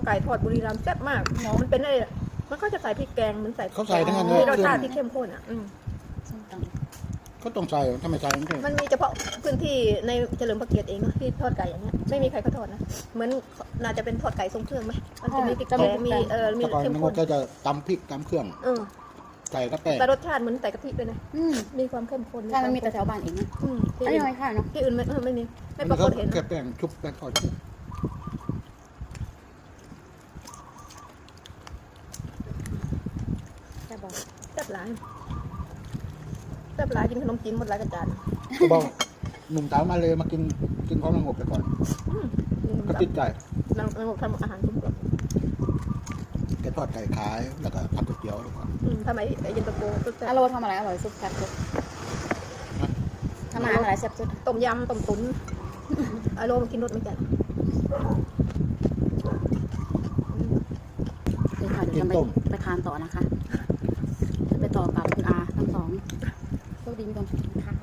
ไก่ทอดบุรีรัมย์แซ่บมากมันเป็นอะไรมันก็จะใส่พริกแกงมันใส่ เขาใส่ทั้งนั้นเลย รสชาติที่เข้มข้นอ่ะก็ต้องใส่ถ้าไม่ใส่ไม่ใช่ มันมีเฉพาะพื้นที่ในเฉลิมพระเกียรติเองที่ทอดไก่อย่างเงี้ยไม่มีใครเขาทอดนะเหมือนน่าจะเป็นทอดไก่ทรงเครื่องไหมมันจะมีพริกแกงมีมี แต่ก่อน เข้ม น้อง ข้น ก็จะตำพริกตำเครื่องใส่กระแป้ง แต่รสชาติเหมือนใส่กะทิด้วยนะมีความเข้มข้น ใช่มันมีแต่แถวบ้านเองนะ ที่ อันนี้ไม่ค่ะเนาะ ที่อื่นไม่มีไม่ป แล้ ราว ก ก็ ฏเห็น แค่แป้งชุบแป้งทอด แค่บอก แซ่บหลายกินขนมจีนหมดหลายกระจาน ก็บอกหนุ่มสาวมาเลยมากินของสงบไปก่อนก็ติดใจ นางทำอาหารคุ้มกรอบ แกทอดไก่ขายแล้วก็ทำก๋วยเตี๋ยวแล้วก็ ทำไมไอ้เย็นตาโฟสุดแซ่ อาโรทำอะไรอร่อยสุดแซ่บสุดทำอาหารอะไรแซ่บสุด ต้มยำต้มตุ๋นอารมณ์กินรสไม่จัด เดี๋ยวค่ะเดี๋ยวจะไปทานต่อนะคะ ไปต่อกับคุณอาทั้งสองโชคดีมีความสุขค่ะ